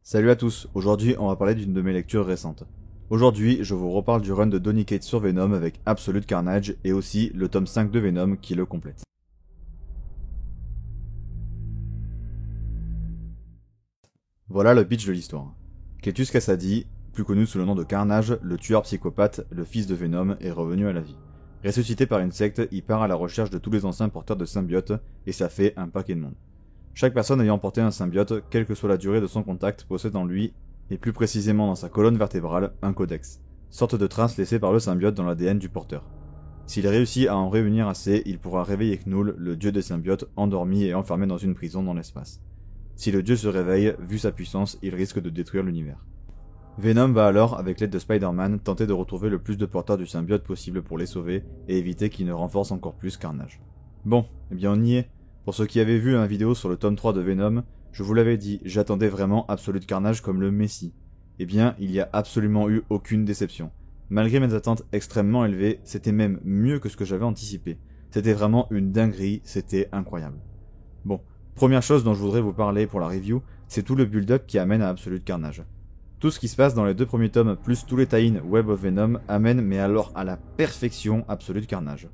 Salut à tous, aujourd'hui on va parler d'une de mes lectures récentes. Aujourd'hui, je vous reparle du run de Donny Cates sur Venom avec Absolute Carnage et aussi le tome 5 de Venom qui le complète. Voilà le pitch de l'histoire. Cletus Kasady, plus connu sous le nom de Carnage, le tueur psychopathe, le fils de Venom, est revenu à la vie. Ressuscité par une secte, il part à la recherche de tous les anciens porteurs de symbiotes et ça fait un paquet de monde. Chaque personne ayant porté un symbiote, quelle que soit la durée de son contact, possède en lui, et plus précisément dans sa colonne vertébrale, un codex, sorte de trace laissée par le symbiote dans l'ADN du porteur. S'il réussit à en réunir assez, il pourra réveiller Knull, le dieu des symbiotes, endormi et enfermé dans une prison dans l'espace. Si le dieu se réveille, vu sa puissance, il risque de détruire l'univers. Venom va alors, avec l'aide de Spider-Man, tenter de retrouver le plus de porteurs du symbiote possible pour les sauver, et éviter qu'ils ne renforcent encore plus Carnage. Bon, eh bien on y est. Pour ceux qui avaient vu une vidéo sur le tome 3 de Venom, je vous l'avais dit, j'attendais vraiment Absolute Carnage comme le messie. Eh bien, il n'y a absolument eu aucune déception. Malgré mes attentes extrêmement élevées, c'était même mieux que ce que j'avais anticipé. C'était vraiment une dinguerie, c'était incroyable. Bon, première chose dont je voudrais vous parler pour la review, c'est tout le build-up qui amène à Absolute Carnage. Tout ce qui se passe dans les deux premiers tomes, plus tous les tie-in Web of Venom, amène mais alors à la perfection Absolute Carnage.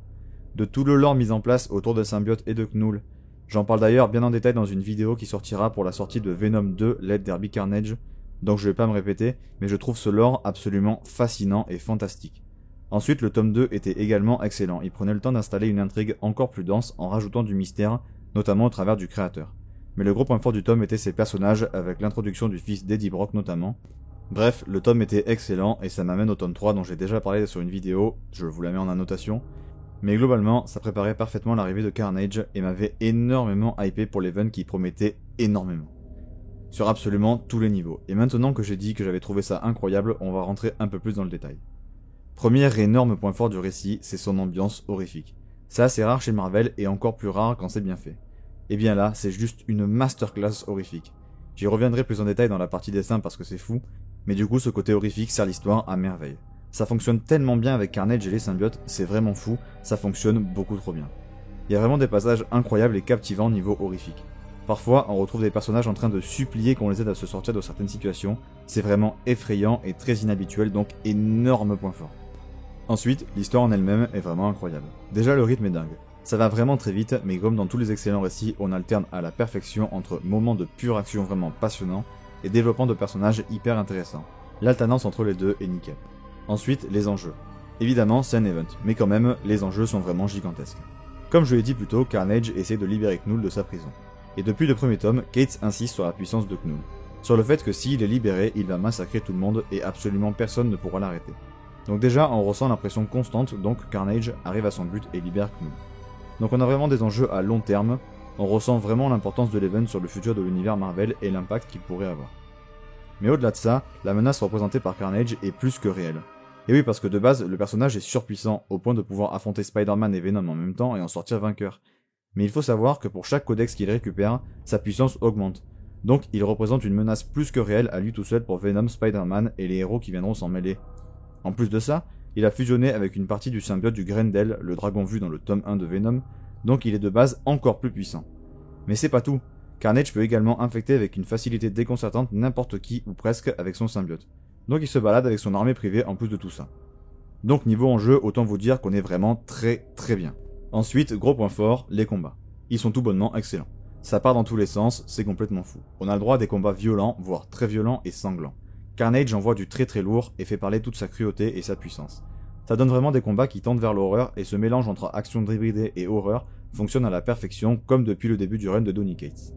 De tout le lore mis en place autour de Symbiote et de Knull. J'en parle d'ailleurs bien en détail dans une vidéo qui sortira pour la sortie de Venom 2 Let There Be Carnage, donc je vais pas me répéter, mais je trouve ce lore absolument fascinant et fantastique. Ensuite, le tome 2 était également excellent, il prenait le temps d'installer une intrigue encore plus dense en rajoutant du mystère, notamment au travers du créateur. Mais le gros point fort du tome était ses personnages, avec l'introduction du fils d'Eddie Brock notamment. Bref, le tome était excellent et ça m'amène au tome 3 dont j'ai déjà parlé sur une vidéo, je vous la mets en annotation. Mais globalement, ça préparait parfaitement l'arrivée de Carnage et m'avait énormément hypé pour l'event qui promettait énormément. Sur absolument tous les niveaux. Et maintenant que j'ai dit que j'avais trouvé ça incroyable, on va rentrer un peu plus dans le détail. Premier énorme point fort du récit, c'est son ambiance horrifique. C'est assez rare chez Marvel et encore plus rare quand c'est bien fait. Et bien là, c'est juste une masterclass horrifique. J'y reviendrai plus en détail dans la partie dessin parce que c'est fou, mais du coup ce côté horrifique sert l'histoire à merveille. Ça fonctionne tellement bien avec Carnage et les symbiotes, c'est vraiment fou, ça fonctionne beaucoup trop bien. Il y a vraiment des passages incroyables et captivants niveau horrifique. Parfois, on retrouve des personnages en train de supplier qu'on les aide à se sortir de certaines situations, c'est vraiment effrayant et très inhabituel, donc énorme point fort. Ensuite, l'histoire en elle-même est vraiment incroyable. Déjà le rythme est dingue. Ça va vraiment très vite, mais comme dans tous les excellents récits, on alterne à la perfection entre moments de pure action vraiment passionnants et développement de personnages hyper intéressants. L'alternance entre les deux est nickel. Ensuite, les enjeux. Évidemment, c'est un event, mais quand même, les enjeux sont vraiment gigantesques. Comme je l'ai dit plus tôt, Carnage essaie de libérer Knull de sa prison. Et depuis le premier tome, Cates insiste sur la puissance de Knull. Sur le fait que s'il est libéré, il va massacrer tout le monde et absolument personne ne pourra l'arrêter. Donc déjà, on ressent l'impression constante, donc Carnage arrive à son but et libère Knull. Donc on a vraiment des enjeux à long terme, on ressent vraiment l'importance de l'event sur le futur de l'univers Marvel et l'impact qu'il pourrait avoir. Mais au-delà de ça, la menace représentée par Carnage est plus que réelle. Et oui, parce que de base, le personnage est surpuissant, au point de pouvoir affronter Spider-Man et Venom en même temps et en sortir vainqueur. Mais il faut savoir que pour chaque codex qu'il récupère, sa puissance augmente. Donc il représente une menace plus que réelle à lui tout seul pour Venom, Spider-Man et les héros qui viendront s'en mêler. En plus de ça, il a fusionné avec une partie du symbiote du Grendel, le dragon vu dans le tome 1 de Venom, donc il est de base encore plus puissant. Mais c'est pas tout. Carnage peut également infecter avec une facilité déconcertante n'importe qui ou presque avec son symbiote. Donc il se balade avec son armée privée en plus de tout ça. Donc niveau enjeu, autant vous dire qu'on est vraiment très bien. Ensuite, gros point fort, les combats. Ils sont tout bonnement excellents. Ça part dans tous les sens, c'est complètement fou. On a le droit à des combats violents, voire très violents et sanglants. Carnage envoie du très lourd et fait parler toute sa cruauté et sa puissance. Ça donne vraiment des combats qui tendent vers l'horreur et ce mélange entre action débridée et horreur fonctionne à la perfection comme depuis le début du run de Donny Cates.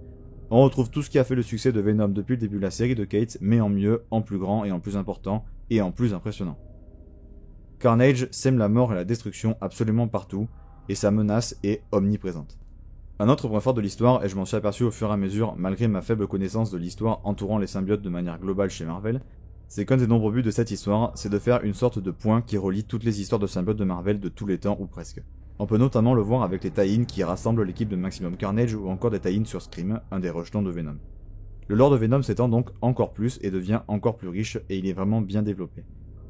On retrouve tout ce qui a fait le succès de Venom depuis le début de la série de Cates, mais en mieux, en plus grand et en plus important, et en plus impressionnant. Carnage sème la mort et la destruction absolument partout, et sa menace est omniprésente. Un autre point fort de l'histoire, et je m'en suis aperçu au fur et à mesure, malgré ma faible connaissance de l'histoire entourant les symbiotes de manière globale chez Marvel, c'est qu'un des nombreux buts de cette histoire, c'est de faire une sorte de point qui relie toutes les histoires de symbiotes de Marvel de tous les temps ou presque. On peut notamment le voir avec les tie-in qui rassemblent l'équipe de Maximum Carnage ou encore des tie-in sur Scream, un des rejetons de Venom. Le lore de Venom s'étend donc encore plus et devient encore plus riche et il est vraiment bien développé.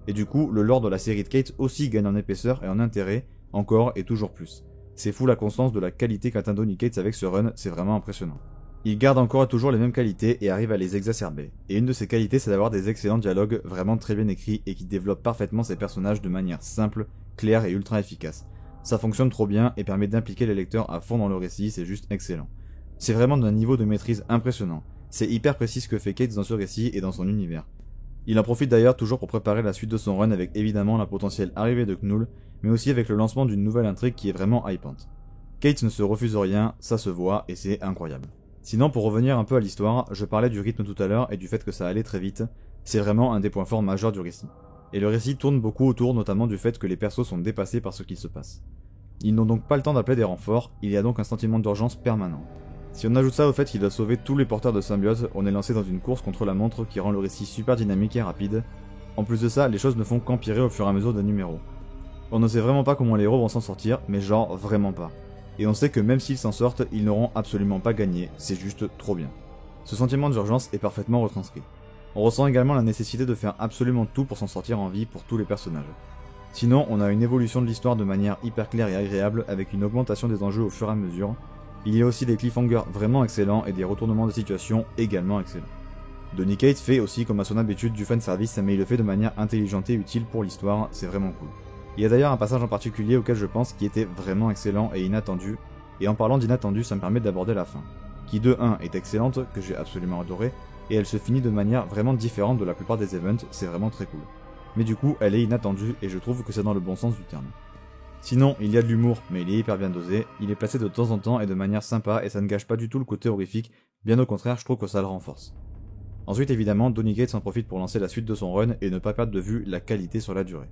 Et du coup, le lore de la série de Cates aussi gagne en épaisseur et en intérêt, encore et toujours plus. C'est fou la constance de la qualité qu'atteint Donny Cates avec ce run, c'est vraiment impressionnant. Il garde encore et toujours les mêmes qualités et arrive à les exacerber. Et une de ses qualités, c'est d'avoir des excellents dialogues vraiment très bien écrits et qui développent parfaitement ses personnages de manière simple, claire et ultra efficace. Ça fonctionne trop bien et permet d'impliquer les lecteurs à fond dans le récit, c'est juste excellent. C'est vraiment d'un niveau de maîtrise impressionnant. C'est hyper précis ce que fait Cates dans ce récit et dans son univers. Il en profite d'ailleurs toujours pour préparer la suite de son run avec évidemment la potentielle arrivée de Knull, mais aussi avec le lancement d'une nouvelle intrigue qui est vraiment hypante. Cates ne se refuse rien, ça se voit et c'est incroyable. Sinon, pour revenir un peu à l'histoire, je parlais du rythme tout à l'heure et du fait que ça allait très vite, c'est vraiment un des points forts majeurs du récit. Et le récit tourne beaucoup autour notamment du fait que les persos sont dépassés par ce qui se passe. Ils n'ont donc pas le temps d'appeler des renforts, il y a donc un sentiment d'urgence permanent. Si on ajoute ça au fait qu'il doit sauver tous les porteurs de symbiote, on est lancé dans une course contre la montre qui rend le récit super dynamique et rapide. En plus de ça, les choses ne font qu'empirer au fur et à mesure des numéros. On ne sait vraiment pas comment les héros vont s'en sortir, mais genre vraiment pas. Et on sait que même s'ils s'en sortent, ils n'auront absolument pas gagné, c'est juste trop bien. Ce sentiment d'urgence est parfaitement retranscrit. On ressent également la nécessité de faire absolument tout pour s'en sortir en vie pour tous les personnages. Sinon, on a une évolution de l'histoire de manière hyper claire et agréable avec une augmentation des enjeux au fur et à mesure. Il y a aussi des cliffhangers vraiment excellents et des retournements de situation également excellents. Donny Cates fait aussi comme à son habitude du fanservice, mais il le fait de manière intelligente et utile pour l'histoire, c'est vraiment cool. Il y a d'ailleurs un passage en particulier auquel je pense qui était vraiment excellent et inattendu, et en parlant d'inattendu ça me permet d'aborder la fin, qui de 1 est excellente, que j'ai absolument adoré, et elle se finit de manière vraiment différente de la plupart des events, c'est vraiment très cool. Mais du coup elle est inattendue et je trouve que c'est dans le bon sens du terme. Sinon, il y a de l'humour, mais il est hyper bien dosé, il est placé de temps en temps et de manière sympa et ça ne gâche pas du tout le côté horrifique, bien au contraire je trouve que ça le renforce. Ensuite évidemment, Donny Cates en profite pour lancer la suite de son run et ne pas perdre de vue la qualité sur la durée.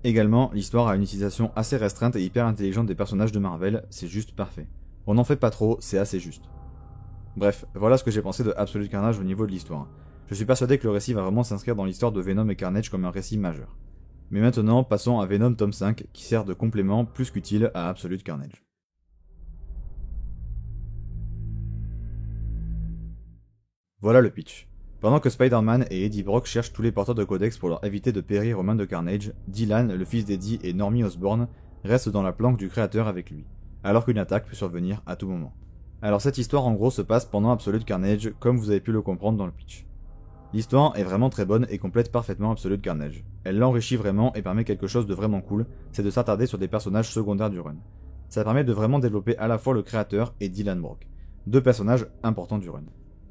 Également, l'histoire a une utilisation assez restreinte et hyper intelligente des personnages de Marvel, c'est juste parfait. On n'en fait pas trop, c'est assez juste. Bref, voilà ce que j'ai pensé de Absolute Carnage au niveau de l'histoire. Je suis persuadé que le récit va vraiment s'inscrire dans l'histoire de Venom et Carnage comme un récit majeur. Mais maintenant, passons à Venom tome 5, qui sert de complément plus qu'utile à Absolute Carnage. Voilà le pitch. Pendant que Spider-Man et Eddie Brock cherchent tous les porteurs de codex pour leur éviter de périr aux mains de Carnage, Dylan, le fils d'Eddie et Normie Osborn restent dans la planque du créateur avec lui, alors qu'une attaque peut survenir à tout moment. Alors cette histoire en gros se passe pendant Absolute Carnage, comme vous avez pu le comprendre dans le pitch. L'histoire est vraiment très bonne et complète parfaitement Absolute Carnage. Elle l'enrichit vraiment et permet quelque chose de vraiment cool, c'est de s'attarder sur des personnages secondaires du run. Ça permet de vraiment développer à la fois le créateur et Dylan Brock, deux personnages importants du run.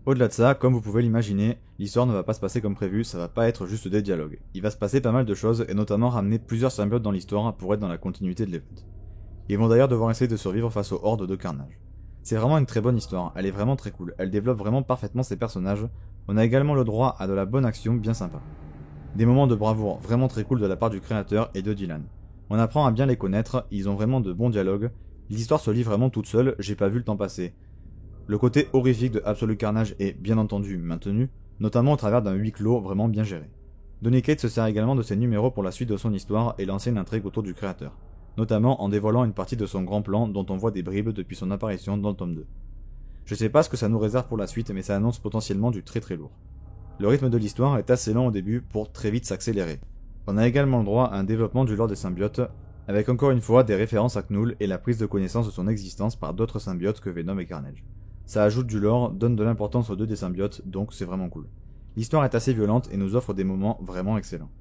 Au-delà de ça, comme vous pouvez l'imaginer, l'histoire ne va pas se passer comme prévu, ça va pas être juste des dialogues. Il va se passer pas mal de choses et notamment ramener plusieurs symbiotes dans l'histoire pour être dans la continuité de l'event. Ils vont d'ailleurs devoir essayer de survivre face aux hordes de Carnage. C'est vraiment une très bonne histoire, elle est vraiment très cool, elle développe vraiment parfaitement ses personnages, on a également le droit à de la bonne action bien sympa. Des moments de bravoure vraiment très cool de la part du créateur et de Dylan. On apprend à bien les connaître, ils ont vraiment de bons dialogues, l'histoire se lit vraiment toute seule, j'ai pas vu le temps passer. Le côté horrifique de Absolute Carnage est bien entendu maintenu, notamment au travers d'un huis clos vraiment bien géré. Donny Cates se sert également de ses numéros pour la suite de son histoire et lancer une intrigue autour du créateur, notamment en dévoilant une partie de son grand plan dont on voit des bribes depuis son apparition dans le tome 2. Je sais pas ce que ça nous réserve pour la suite, mais ça annonce potentiellement du très très lourd. Le rythme de l'histoire est assez lent au début pour très vite s'accélérer. On a également le droit à un développement du lore des symbiotes, avec encore une fois des références à Knull et la prise de connaissance de son existence par d'autres symbiotes que Venom et Carnage. Ça ajoute du lore, donne de l'importance aux deux des symbiotes, donc c'est vraiment cool. L'histoire est assez violente et nous offre des moments vraiment excellents.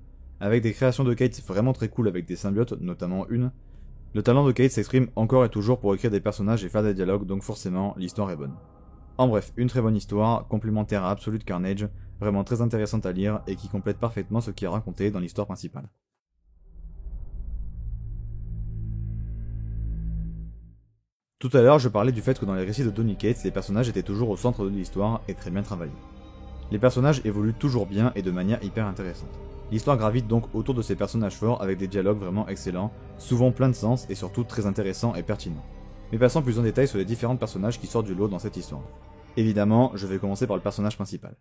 Avec des créations de Cates vraiment très cool avec des symbiotes, notamment une, le talent de Cates s'exprime encore et toujours pour écrire des personnages et faire des dialogues, donc forcément, l'histoire est bonne. En bref, une très bonne histoire, complémentaire à Absolute Carnage, vraiment très intéressante à lire et qui complète parfaitement ce qui est raconté dans l'histoire principale. Tout à l'heure, je parlais du fait que dans les récits de Donny Cates, les personnages étaient toujours au centre de l'histoire et très bien travaillés. Les personnages évoluent toujours bien et de manière hyper intéressante. L'histoire gravite donc autour de ces personnages forts avec des dialogues vraiment excellents, souvent pleins de sens et surtout très intéressants et pertinents. Mais passons plus en détail sur les différents personnages qui sortent du lot dans cette histoire. Évidemment, je vais commencer par le personnage principal.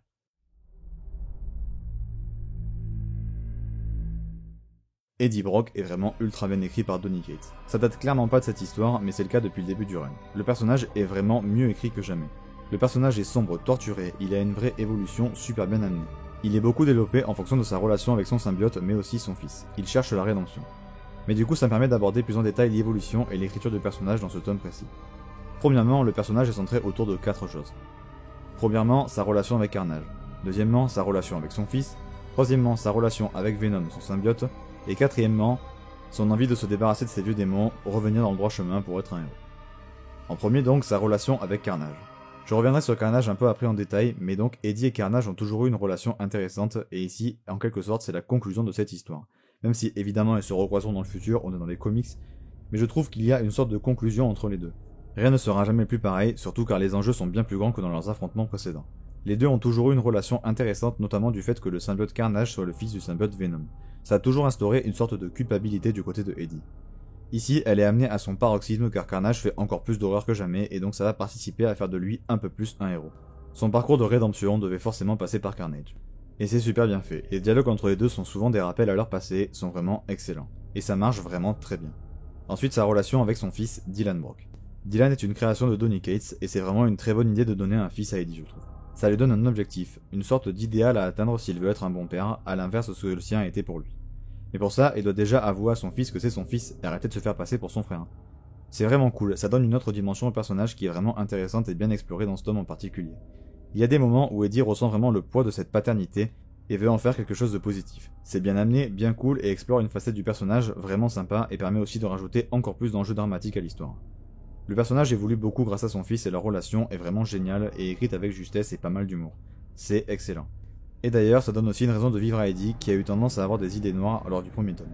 Eddie Brock est vraiment ultra bien écrit par Donny Cates. Ça date clairement pas de cette histoire, mais c'est le cas depuis le début du run. Le personnage est vraiment mieux écrit que jamais. Le personnage est sombre, torturé, il a une vraie évolution super bien amenée. Il est beaucoup développé en fonction de sa relation avec son symbiote, mais aussi son fils. Il cherche la rédemption. Mais du coup, ça me permet d'aborder plus en détail l'évolution et l'écriture du personnage dans ce tome précis. Premièrement, le personnage est centré autour de 4 choses. Premièrement, sa relation avec Carnage. Deuxièmement, sa relation avec son fils. Troisièmement, sa relation avec Venom, son symbiote. Et quatrièmement, son envie de se débarrasser de ses vieux démons, revenir dans le droit chemin pour être un héros. En premier donc, sa relation avec Carnage. Je reviendrai sur Carnage un peu après en détail, mais donc Eddie et Carnage ont toujours eu une relation intéressante, et ici, en quelque sorte, c'est la conclusion de cette histoire. Même si évidemment elles se recroiseront dans le futur, on est dans les comics, mais je trouve qu'il y a une sorte de conclusion entre les deux. Rien ne sera jamais plus pareil, surtout car les enjeux sont bien plus grands que dans leurs affrontements précédents. Les deux ont toujours eu une relation intéressante, notamment du fait que le symbiote Carnage soit le fils du symbiote Venom. Ça a toujours instauré une sorte de culpabilité du côté de Eddie. Ici, elle est amenée à son paroxysme car Carnage fait encore plus d'horreur que jamais et donc ça va participer à faire de lui un peu plus un héros. Son parcours de rédemption devait forcément passer par Carnage. Et c'est super bien fait, les dialogues entre les deux sont souvent des rappels à leur passé, sont vraiment excellents. Et ça marche vraiment très bien. Ensuite, sa relation avec son fils, Dylan Brock. Dylan est une création de Donny Cates et c'est vraiment une très bonne idée de donner un fils à Eddie, je trouve. Ça lui donne un objectif, une sorte d'idéal à atteindre s'il veut être un bon père, à l'inverse de ce que le sien a été pour lui. Mais pour ça, il doit déjà avouer à son fils que c'est son fils et arrêter de se faire passer pour son frère. C'est vraiment cool, ça donne une autre dimension au personnage qui est vraiment intéressante et bien explorée dans ce tome en particulier. Il y a des moments où Eddie ressent vraiment le poids de cette paternité et veut en faire quelque chose de positif. C'est bien amené, bien cool et explore une facette du personnage vraiment sympa et permet aussi de rajouter encore plus d'enjeux dramatiques à l'histoire. Le personnage évolue beaucoup grâce à son fils et leur relation est vraiment géniale et écrite avec justesse et pas mal d'humour. C'est excellent. Et d'ailleurs, ça donne aussi une raison de vivre à Eddie qui a eu tendance à avoir des idées noires lors du premier tome.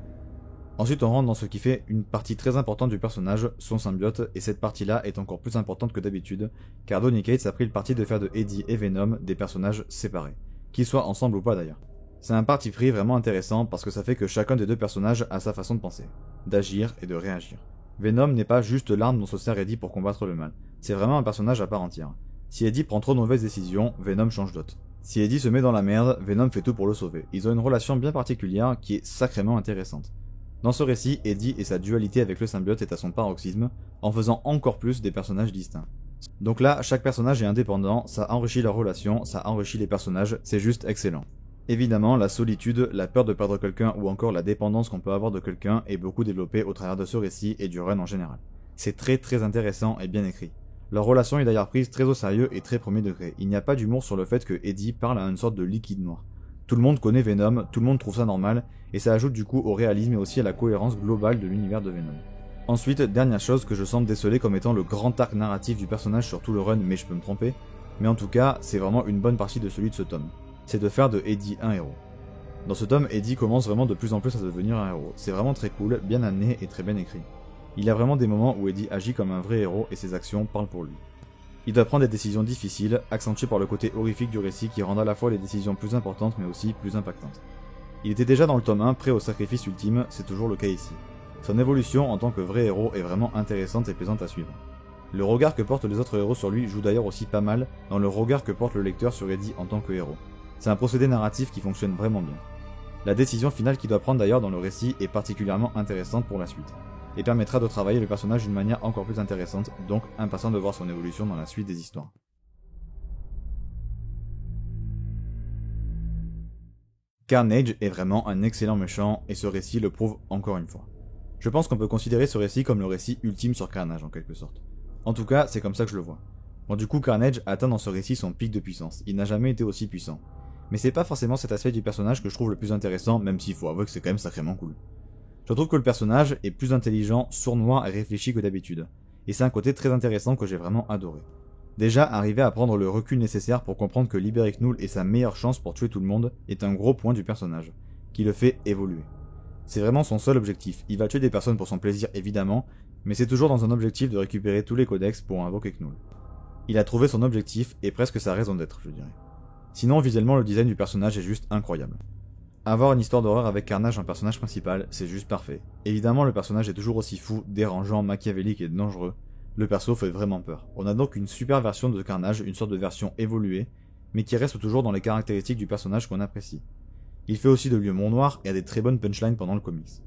Ensuite, on rentre dans ce qui fait une partie très importante du personnage, son symbiote, et cette partie-là est encore plus importante que d'habitude, car Donny Cates a pris le parti de faire de Eddie et Venom des personnages séparés, qu'ils soient ensemble ou pas d'ailleurs. C'est un parti pris vraiment intéressant parce que ça fait que chacun des deux personnages a sa façon de penser, d'agir et de réagir. Venom n'est pas juste l'arme dont se sert Eddie pour combattre le mal, c'est vraiment un personnage à part entière. Si Eddie prend trop de mauvaises décisions, Venom change d'hôte. Si Eddie se met dans la merde, Venom fait tout pour le sauver. Ils ont une relation bien particulière qui est sacrément intéressante. Dans ce récit, Eddie et sa dualité avec le symbiote est à son paroxysme, en faisant encore plus des personnages distincts. Donc là, chaque personnage est indépendant, ça enrichit leur relation, ça enrichit les personnages, c'est juste excellent. Évidemment, la solitude, la peur de perdre quelqu'un ou encore la dépendance qu'on peut avoir de quelqu'un est beaucoup développée au travers de ce récit et du run en général. C'est très intéressant et bien écrit. Leur relation est d'ailleurs prise très au sérieux et très premier degré. Il n'y a pas d'humour sur le fait que Eddie parle à une sorte de liquide noir. Tout le monde connaît Venom, tout le monde trouve ça normal, et ça ajoute du coup au réalisme et aussi à la cohérence globale de l'univers de Venom. Ensuite, dernière chose que je semble déceler comme étant le grand arc narratif du personnage sur tout le run, mais je peux me tromper, mais en tout cas, c'est vraiment une bonne partie de celui de ce tome. C'est de faire de Eddie un héros. Dans ce tome, Eddie commence vraiment de plus en plus à devenir un héros. C'est vraiment très cool, bien amené et très bien écrit. Il y a vraiment des moments où Eddie agit comme un vrai héros et ses actions parlent pour lui. Il doit prendre des décisions difficiles, accentuées par le côté horrifique du récit qui rend à la fois les décisions plus importantes mais aussi plus impactantes. Il était déjà dans le tome 1 prêt au sacrifice ultime, c'est toujours le cas ici. Son évolution en tant que vrai héros est vraiment intéressante et plaisante à suivre. Le regard que portent les autres héros sur lui joue d'ailleurs aussi pas mal dans le regard que porte le lecteur sur Eddie en tant que héros. C'est un procédé narratif qui fonctionne vraiment bien. La décision finale qu'il doit prendre d'ailleurs dans le récit est particulièrement intéressante pour la suite, et permettra de travailler le personnage d'une manière encore plus intéressante, donc impatient de voir son évolution dans la suite des histoires. Carnage est vraiment un excellent méchant, et ce récit le prouve encore une fois. Je pense qu'on peut considérer ce récit comme le récit ultime sur Carnage en quelque sorte. En tout cas, c'est comme ça que je le vois. Bon, du coup, Carnage atteint dans ce récit son pic de puissance, il n'a jamais été aussi puissant. Mais c'est pas forcément cet aspect du personnage que je trouve le plus intéressant, même s'il faut avouer que c'est quand même sacrément cool. Je trouve que le personnage est plus intelligent, sournois et réfléchi que d'habitude, et c'est un côté très intéressant que j'ai vraiment adoré. Déjà, arriver à prendre le recul nécessaire pour comprendre que Liberic Knull est sa meilleure chance pour tuer tout le monde est un gros point du personnage, qui le fait évoluer. C'est vraiment son seul objectif, il va tuer des personnes pour son plaisir évidemment, mais c'est toujours dans un objectif de récupérer tous les codex pour invoquer Knull. Il a trouvé son objectif et presque sa raison d'être, je dirais. Sinon, visuellement, le design du personnage est juste incroyable. Avoir une histoire d'horreur avec Carnage en personnage principal, c'est juste parfait. Évidemment, le personnage est toujours aussi fou, dérangeant, machiavélique et dangereux. Le perso fait vraiment peur. On a donc une super version de Carnage, une sorte de version évoluée, mais qui reste toujours dans les caractéristiques du personnage qu'on apprécie. Il fait aussi de lui un mont noir et a des très bonnes punchlines pendant le comics.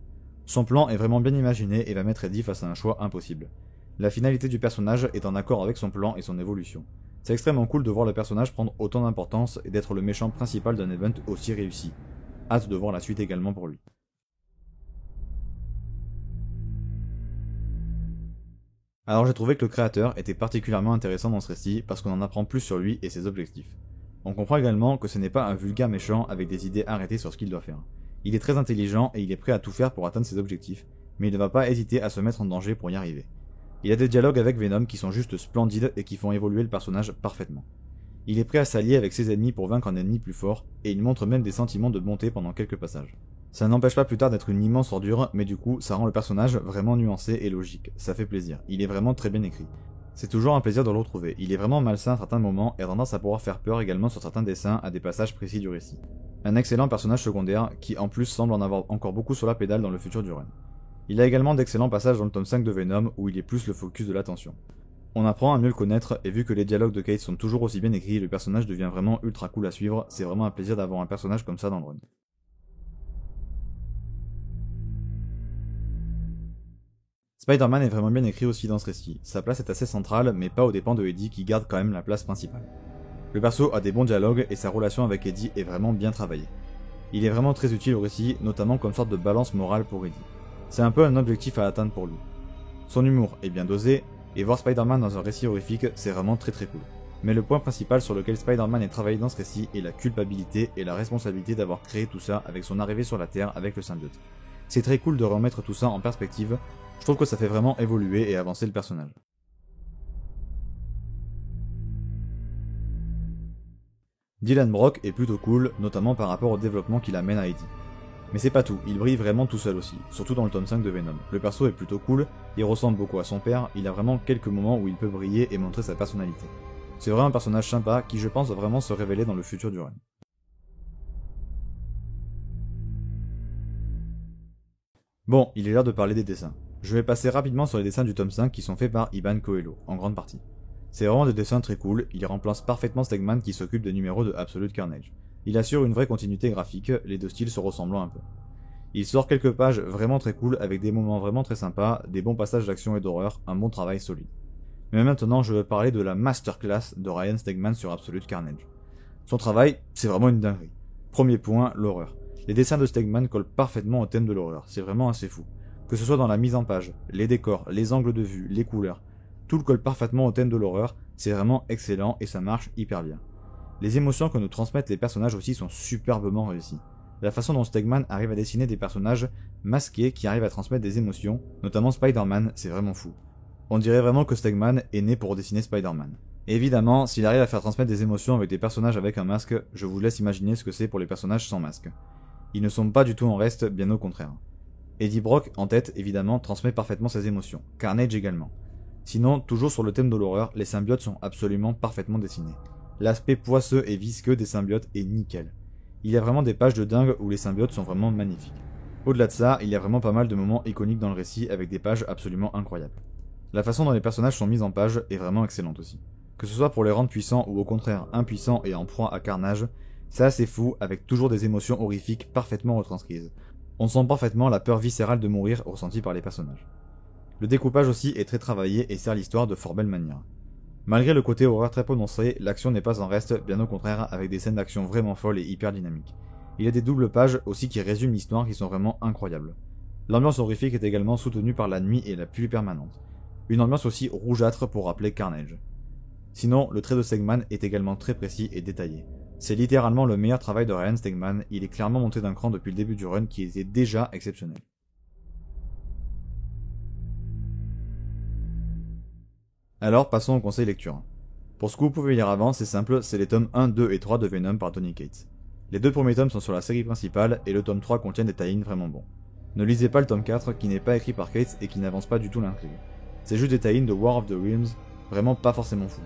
Son plan est vraiment bien imaginé et va mettre Eddie face à un choix impossible. La finalité du personnage est en accord avec son plan et son évolution. C'est extrêmement cool de voir le personnage prendre autant d'importance et d'être le méchant principal d'un event aussi réussi. Hâte de voir la suite également pour lui. Alors j'ai trouvé que le créateur était particulièrement intéressant dans ce récit parce qu'on en apprend plus sur lui et ses objectifs. On comprend également que ce n'est pas un vulgaire méchant avec des idées arrêtées sur ce qu'il doit faire. Il est très intelligent et il est prêt à tout faire pour atteindre ses objectifs, mais il ne va pas hésiter à se mettre en danger pour y arriver. Il a des dialogues avec Venom qui sont juste splendides et qui font évoluer le personnage parfaitement. Il est prêt à s'allier avec ses ennemis pour vaincre un ennemi plus fort, et il montre même des sentiments de bonté pendant quelques passages. Ça n'empêche pas plus tard d'être une immense ordure, mais du coup, ça rend le personnage vraiment nuancé et logique. Ça fait plaisir. Il est vraiment très bien écrit. C'est toujours un plaisir de le retrouver. Il est vraiment malsain à certains moments et a tendance à pouvoir faire peur également sur certains dessins à des passages précis du récit. Un excellent personnage secondaire qui en plus semble en avoir encore beaucoup sur la pédale dans le futur du run. Il a également d'excellents passages dans le tome 5 de Venom où il est plus le focus de l'attention. On apprend à mieux le connaître et vu que les dialogues de Kate sont toujours aussi bien écrits et le personnage devient vraiment ultra cool à suivre, c'est vraiment un plaisir d'avoir un personnage comme ça dans le run. Spider-Man est vraiment bien écrit aussi dans ce récit. Sa place est assez centrale, mais pas aux dépens de Eddie qui garde quand même la place principale. Le perso a des bons dialogues et sa relation avec Eddie est vraiment bien travaillée. Il est vraiment très utile au récit, notamment comme sorte de balance morale pour Eddie. C'est un peu un objectif à atteindre pour lui. Son humour est bien dosé, et voir Spider-Man dans un récit horrifique, c'est vraiment très cool. Mais le point principal sur lequel Spider-Man est travaillé dans ce récit est la culpabilité et la responsabilité d'avoir créé tout ça avec son arrivée sur la Terre avec le symbiote. C'est très cool de remettre tout ça en perspective, je trouve que ça fait vraiment évoluer et avancer le personnage. Dylan Brock est plutôt cool, notamment par rapport au développement qu'il amène à Eddie. Mais c'est pas tout, il brille vraiment tout seul aussi, surtout dans le tome 5 de Venom. Le perso est plutôt cool, il ressemble beaucoup à son père, il a vraiment quelques moments où il peut briller et montrer sa personnalité. C'est vraiment un personnage sympa qui je pense va vraiment se révéler dans le futur du run. Bon, il est l'heure de parler des dessins. Je vais passer rapidement sur les dessins du tome 5 qui sont faits par Iban Coelho, en grande partie. C'est vraiment des dessins très cool, il remplace parfaitement Stegman qui s'occupe des numéros de Absolute Carnage. Il assure une vraie continuité graphique, les deux styles se ressemblant un peu. Il sort quelques pages vraiment très cool avec des moments vraiment très sympas, des bons passages d'action et d'horreur, un bon travail solide. Mais maintenant je veux parler de la masterclass de Ryan Stegman sur Absolute Carnage. Son travail, c'est vraiment une dinguerie. Premier point, l'horreur. Les dessins de Stegman collent parfaitement au thème de l'horreur, c'est vraiment assez fou. Que ce soit dans la mise en page, les décors, les angles de vue, les couleurs, tout le colle parfaitement au thème de l'horreur, c'est vraiment excellent et ça marche hyper bien. Les émotions que nous transmettent les personnages aussi sont superbement réussies. La façon dont Stegman arrive à dessiner des personnages masqués qui arrivent à transmettre des émotions, notamment Spider-Man, c'est vraiment fou. On dirait vraiment que Stegman est né pour dessiner Spider-Man. Et évidemment, s'il arrive à faire transmettre des émotions avec des personnages avec un masque, je vous laisse imaginer ce que c'est pour les personnages sans masque. Ils ne sont pas du tout en reste, bien au contraire. Eddie Brock, en tête, évidemment, transmet parfaitement ses émotions. Carnage également. Sinon, toujours sur le thème de l'horreur, les symbiotes sont absolument parfaitement dessinés. L'aspect poisseux et visqueux des symbiotes est nickel. Il y a vraiment des pages de dingue où les symbiotes sont vraiment magnifiques. Au-delà de ça, il y a vraiment pas mal de moments iconiques dans le récit avec des pages absolument incroyables. La façon dont les personnages sont mis en page est vraiment excellente aussi. Que ce soit pour les rendre puissants ou au contraire impuissants et en proie à carnage, c'est assez fou avec toujours des émotions horrifiques parfaitement retranscrites. On sent parfaitement la peur viscérale de mourir ressentie par les personnages. Le découpage aussi est très travaillé et sert l'histoire de fort belle manière. Malgré le côté horreur très prononcé, l'action n'est pas en reste, bien au contraire, avec des scènes d'action vraiment folles et hyper dynamiques. Il y a des doubles pages aussi qui résument l'histoire qui sont vraiment incroyables. L'ambiance horrifique est également soutenue par la nuit et la pluie permanente. Une ambiance aussi rougeâtre pour rappeler Carnage. Sinon, le trait de Stegman est également très précis et détaillé. C'est littéralement le meilleur travail de Ryan Stegman, il est clairement monté d'un cran depuis le début du run qui était déjà exceptionnel. Alors passons au conseil lecture. Pour ce que vous pouvez lire avant, c'est simple, c'est les tomes 1, 2 et 3 de Venom par Tony Cates. Les deux premiers tomes sont sur la série principale et le tome 3 contient des tie-ins vraiment bons. Ne lisez pas le tome 4 qui n'est pas écrit par Cates et qui n'avance pas du tout l'intrigue. C'est juste des tie-ins de War of the Realms, vraiment pas forcément fou.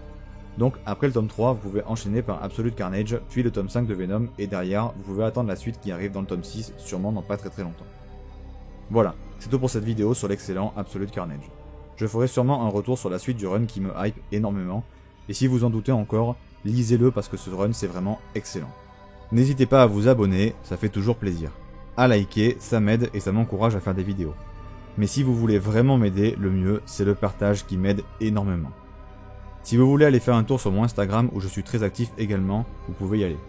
Donc après le tome 3, vous pouvez enchaîner par Absolute Carnage, puis le tome 5 de Venom, et derrière, vous pouvez attendre la suite qui arrive dans le tome 6, sûrement dans pas très longtemps. Voilà, c'est tout pour cette vidéo sur l'excellent Absolute Carnage. Je ferai sûrement un retour sur la suite du run qui me hype énormément, et si vous en doutez encore, lisez-le parce que ce run c'est vraiment excellent. N'hésitez pas à vous abonner, ça fait toujours plaisir. À liker, ça m'aide et ça m'encourage à faire des vidéos. Mais si vous voulez vraiment m'aider, le mieux c'est le partage qui m'aide énormément. Si vous voulez aller faire un tour sur mon Instagram où je suis très actif également, vous pouvez y aller.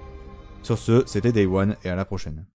Sur ce, c'était Day One et à la prochaine.